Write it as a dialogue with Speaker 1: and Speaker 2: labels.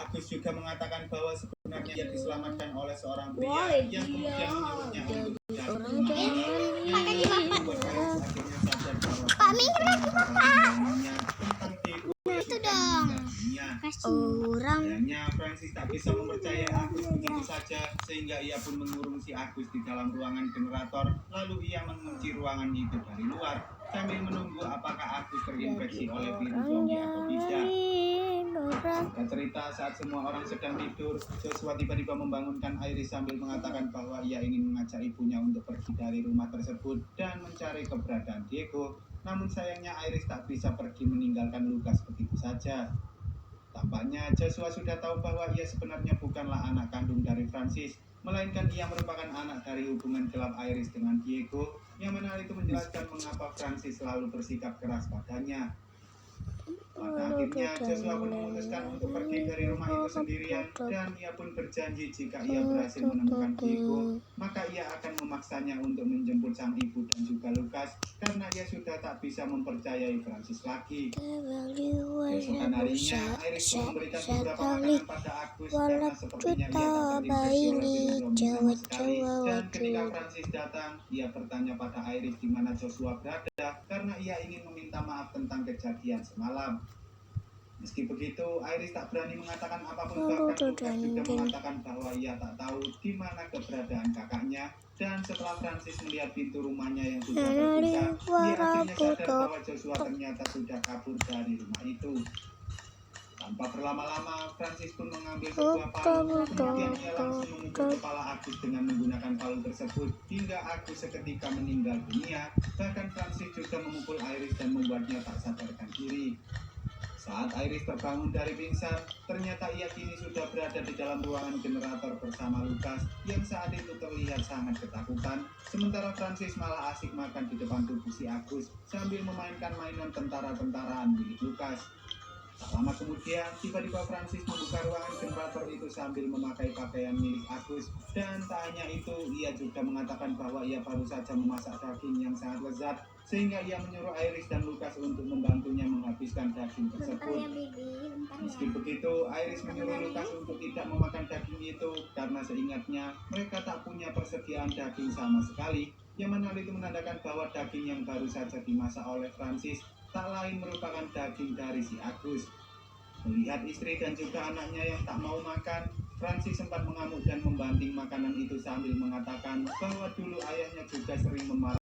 Speaker 1: Agus juga mengatakan bahwa sebenarnya ia diselamatkan oleh seorang pria yang kemudian menyuruhnya untuk Francis tak bisa mempercayai Agus begitu saja, sehingga ia pun mengurung si Agus di dalam ruangan generator. Lalu ia mengunci ruangan itu dari luar sambil menunggu apakah Agus terinfeksi oleh virus zombie atau tidak. Singkat cerita, saat semua orang sedang tidur, Joshua tiba-tiba membangunkan Iris sambil mengatakan bahwa ia ingin mengajak ibunya untuk pergi dari rumah tersebut dan mencari keberadaan Diego. Namun sayangnya Iris tak bisa pergi meninggalkan Lucas begitu saja. Tampaknya Joshua sudah tahu bahwa ia sebenarnya bukanlah anak kandung dari Francis, melainkan ia merupakan anak dari hubungan gelap Iris dengan Diego, yang mana itu menjelaskan mengapa Francis selalu bersikap keras padanya. Pada akhirnya Joshua pun memutuskan untuk pergi dari rumah itu sendirian, dan ia pun berjanji jika ia berhasil menemukan Diego, maka ia akan memaksanya untuk menjemput sang ibu dan juga Lucas, karena ia sudah tak bisa mempercayai Francis lagi. Keesokan harinya, Iris pun memberikan beberapa makanan pada Agus karena sepertinya ia tak terinfeksi oleh virus zombie sama sekali. Dan ketika Francis datang, ia bertanya pada Iris di mana Joshua berada karena ia ingin meminta maaf tentang kejadian semalam. Meski begitu, Iris tak berani mengatakan apapun, bahkan Lucas juga mengatakan bahwa ia tak tahu di mana keberadaan kakaknya. Dan setelah Francis melihat pintu rumahnya yang sudah terbuka, ia akhirnya sadar bahwa Joshua ternyata sudah kabur dari rumah itu. Tanpa berlama-lama, Francis pun mengambil sebuah palu, kemudian ia langsung memukul kepala Agus dengan menggunakan palu tersebut, hingga Agus seketika meninggal dunia. Bahkan Francis juga memukul Iris dan membuatnya tak sadarkan diri. Saat Iris terbangun dari pingsan, ternyata ia kini sudah berada di dalam ruangan generator bersama Lucas yang saat itu terlihat sangat ketakutan. Sementara Francis malah asik makan di depan tubuh si Agus sambil memainkan mainan tentara-tentaraan milik Lucas. Tak lama kemudian, tiba-tiba Francis membuka ruangan generator itu sambil memakai pakaian milik Agus. Dan tak hanya itu, ia juga mengatakan bahwa ia baru saja memasak daging yang sangat lezat, sehingga ia menyuruh Iris dan Lucas untuk membantunya menghabiskan daging tersebut. Meski begitu, Iris menyuruh Lucas untuk tidak memakan daging itu karena seingatnya mereka tak punya persediaan daging sama sekali, yang mana itu menandakan bahwa daging yang baru saja dimasak oleh Francis tak lain merupakan daging dari si Agus. Melihat istri dan juga anaknya yang tak mau makan, Francis sempat mengamuk dan membanting makanan itu sambil mengatakan bahwa dulu ayahnya juga sering memarahi